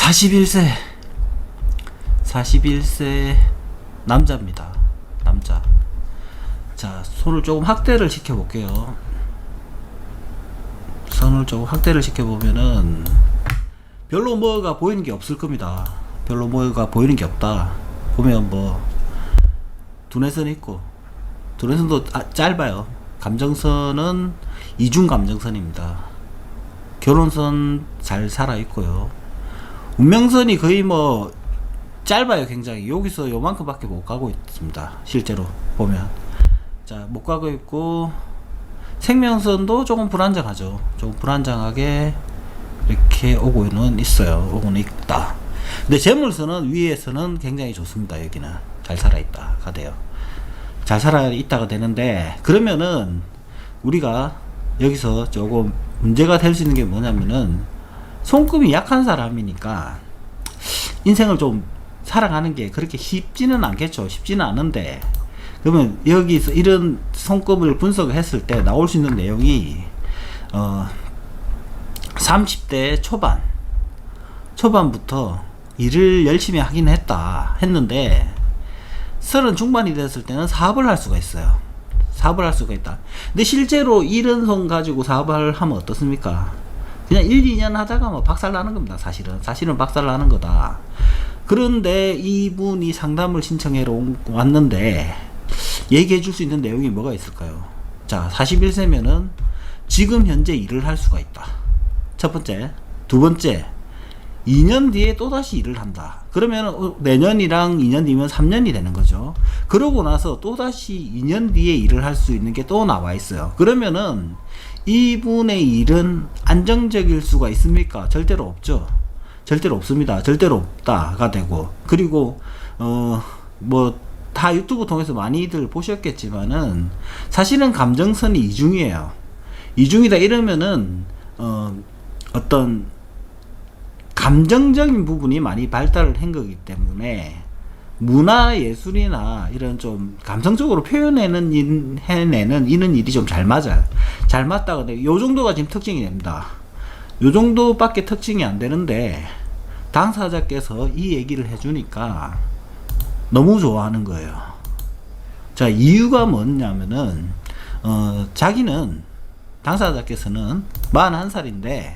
41세 남자입니다. 남자. 자, 손을 조금 확대를 시켜 볼게요. 손을 조금 확대를 시켜 보면은 별로 뭐가 보이는 게 없을 겁니다. 별로 뭐가 보이는 게 없다. 보면 뭐 두뇌선 있고, 두뇌선도 짧아요. 감정선은 이중 감정선입니다. 결혼선 잘 살아 있고요. 운명선이 거의 뭐 짧아요. 굉장히 여기서 요만큼밖에 못 가고 있습니다. 실제로 보면. 자, 못 가고 있고, 생명선도 조금 불안정하죠. 조금 불안정하게 이렇게 오고는 있어요. 오고는 있다. 근데 재물선은 위에서는 굉장히 좋습니다. 여기는 잘 살아있다가 돼요. 잘 살아있다가 되는데, 그러면은 우리가 여기서 조금 문제가 될 수 있는 게 뭐냐면은, 손금이 약한 사람이니까 인생을 좀 살아가는 게 그렇게 쉽지는 않겠죠. 쉽지는 않은데, 그러면 여기서 이런 손금을 분석을 했을 때 나올 수 있는 내용이 30대 초반부터 일을 열심히 하긴 했는데 30 중반이 됐을 때는 사업을 할 수가 있어요. 사업을 할 수가 있다. 근데 실제로 이런 손 가지고 사업을 하면 어떻습니까? 그냥 1, 2년 하다가 뭐 박살 나는 겁니다. 사실은 박살 나는 거다. 그런데 이분이 상담을 신청해 왔는데 얘기해 줄 수 있는 내용이 뭐가 있을까요? 자, 41세면은 지금 현재 일을 할 수가 있다. 첫 번째. 두 번째, 2년 뒤에 또다시 일을 한다. 그러면 내년이랑 2년 뒤면 3년이 되는 거죠. 그러고 나서 또다시 2년 뒤에 일을 할 수 있는 게 또 나와 있어요. 그러면은 이분의 일은 안정적일 수가 있습니까? 절대로 없죠. 절대로 없습니다. 절대로 없다가 되고, 그리고 뭐 다 유튜브 통해서 많이들 보셨겠지만은 사실은 감정선이 이중이에요. 이중이다 이러면은 어떤 감정적인 부분이 많이 발달을 한 거기 때문에 문화 예술이나 이런 좀 감성적으로 해내는 이런 일이 좀 잘 맞아요. 잘 맞다가 요 정도가 지금 특징이 됩니다. 요 정도밖에 특징이 안 되는데 당사자께서 이 얘기를 해주니까 너무 좋아하는 거예요. 자, 이유가 뭐냐면은 자기는, 당사자께서는 41살인데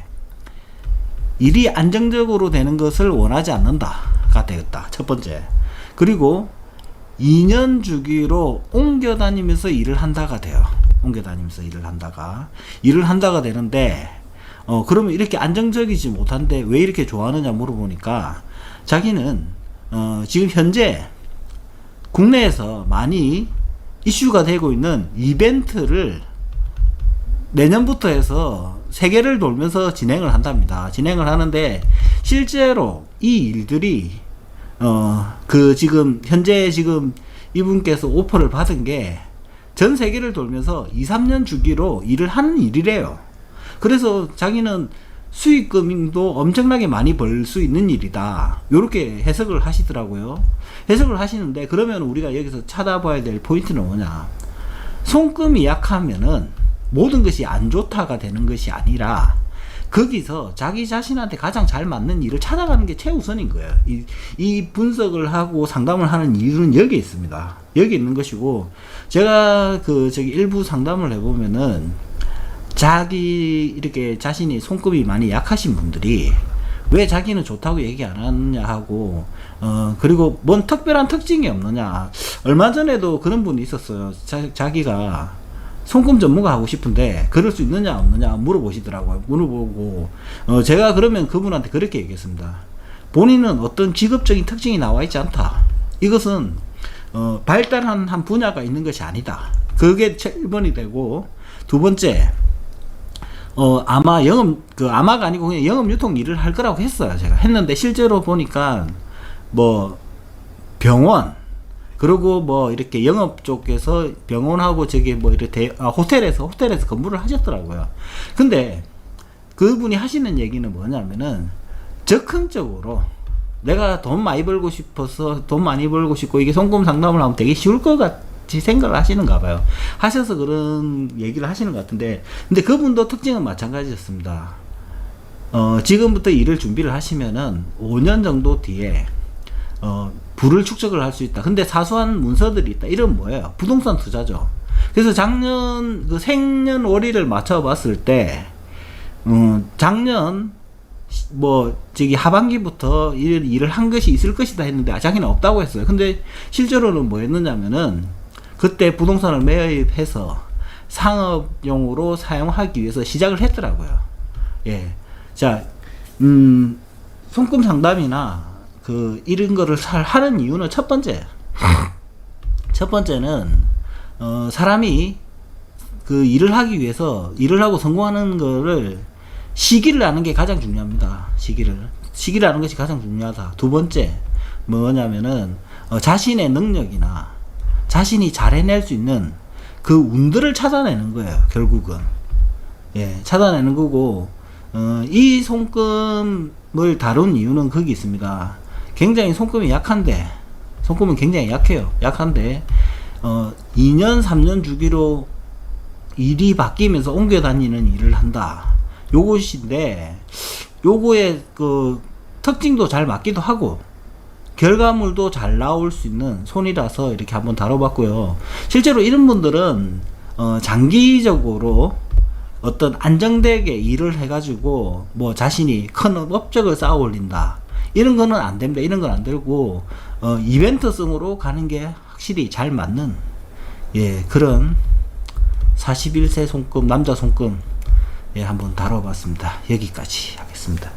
일이 안정적으로 되는 것을 원하지 않는다가 되었다. 첫 번째. 그리고 2년 주기로 옮겨 다니면서 일을 한다가 돼요. 옮겨 다니면서 일을 한다가 되는데, 그러면 이렇게 안정적이지 못한데 왜 이렇게 좋아하느냐 물어보니까 자기는 지금 현재 국내에서 많이 이슈가 되고 있는 이벤트를 내년부터 해서 세계를 돌면서 진행을 한답니다. 진행을 하는데 실제로 이 일들이 현재 이분께서 오퍼를 받은 게 전 세계를 돌면서 2, 3년 주기로 일을 하는 일이래요. 그래서 자기는 수익금도 엄청나게 많이 벌 수 있는 일이다. 요렇게 해석을 하시더라고요. 해석을 하시는데, 그러면 우리가 여기서 찾아봐야 될 포인트는 뭐냐? 손금이 약하면은 모든 것이 안 좋다가 되는 것이 아니라 거기서 자기 자신한테 가장 잘 맞는 일을 찾아가는 게 최우선인 거예요. 이 분석을 하고 상담을 하는 이유는 여기에 있습니다. 여기 있는 것이고, 제가 일부 상담을 해보면은 이렇게 자신이 손금이 많이 약하신 분들이 왜 자기는 좋다고 얘기 안 하느냐 하고, 그리고 뭔 특별한 특징이 없느냐. 얼마 전에도 그런 분이 있었어요. 자기가 손금 전문가 하고 싶은데 그럴 수 있느냐 없느냐 물어보시더라고요. 물어보고 제가 그러면 그분한테 그렇게 얘기했습니다. 본인은 어떤 직업적인 특징이 나와 있지 않다. 이것은 발달한 한 분야가 있는 것이 아니다. 그게 1번이 되고, 두 번째, 아마 아마가 아니고 그냥 영업 유통 일을 할 거라고 했어요. 제가 했는데 실제로 보니까 뭐 병원, 그리고 뭐 이렇게 영업 쪽에서 병원하고 뭐 이렇게 호텔에서 근무를 하셨더라고요. 근데 그분이 하시는 얘기는 뭐냐면은 적극적으로 내가 돈 많이 벌고 싶어서 돈 많이 벌고 싶고 이게 손금 상담을 하면 되게 쉬울 것 같이 생각을 하시는가 봐요. 하셔서 그런 얘기를 하시는 것 같은데, 근데 그분도 특징은 마찬가지였습니다. 지금부터 일을 준비를 하시면은 5년 정도 뒤에 부를 축적을 할 수 있다. 근데 사소한 문서들이 있다. 이런 뭐예요? 부동산 투자죠. 그래서 작년 그 생년월일을 맞춰 봤을 때 작년 뭐 저기 하반기부터 일을 한 것이 있을 것이다 했는데 자기는 없다고 했어요. 근데 실제로는 뭐 했느냐면은 그때 부동산을 매입해서 상업용으로 사용하기 위해서 시작을 했더라고요. 예. 자, 손금 상담이나 그 이런 거를 하는 이유는 첫 번째는 사람이 그 일을 하기 위해서 일을 하고 성공하는 거를 시기를 아는 게 가장 중요합니다. 시기를 아는 것이 가장 중요하다. 두 번째 뭐냐면은 자신의 능력이나 자신이 잘 해낼 수 있는 그 운들을 찾아내는 거예요. 결국은 예, 찾아내는 거고 이 손금을 다룬 이유는 거기 있습니다. 굉장히 손금은 굉장히 약해요. 약한데 2년 3년 주기로 일이 바뀌면서 옮겨 다니는 일을 한다. 요것인데 요거의 그 특징도 잘 맞기도 하고 결과물도 잘 나올 수 있는 손이라서 이렇게 한번 다뤄봤고요. 실제로 이런 분들은 장기적으로 어떤 안정되게 일을 해가지고 뭐 자신이 큰 업적을 쌓아 올린다 이런 거는 안 됩니다. 이런 건 안 되고 이벤트성으로 가는 게 확실히 잘 맞는 예 그런 41세 손금 남자 손금 예 한번 다뤄봤습니다. 여기까지 하겠습니다.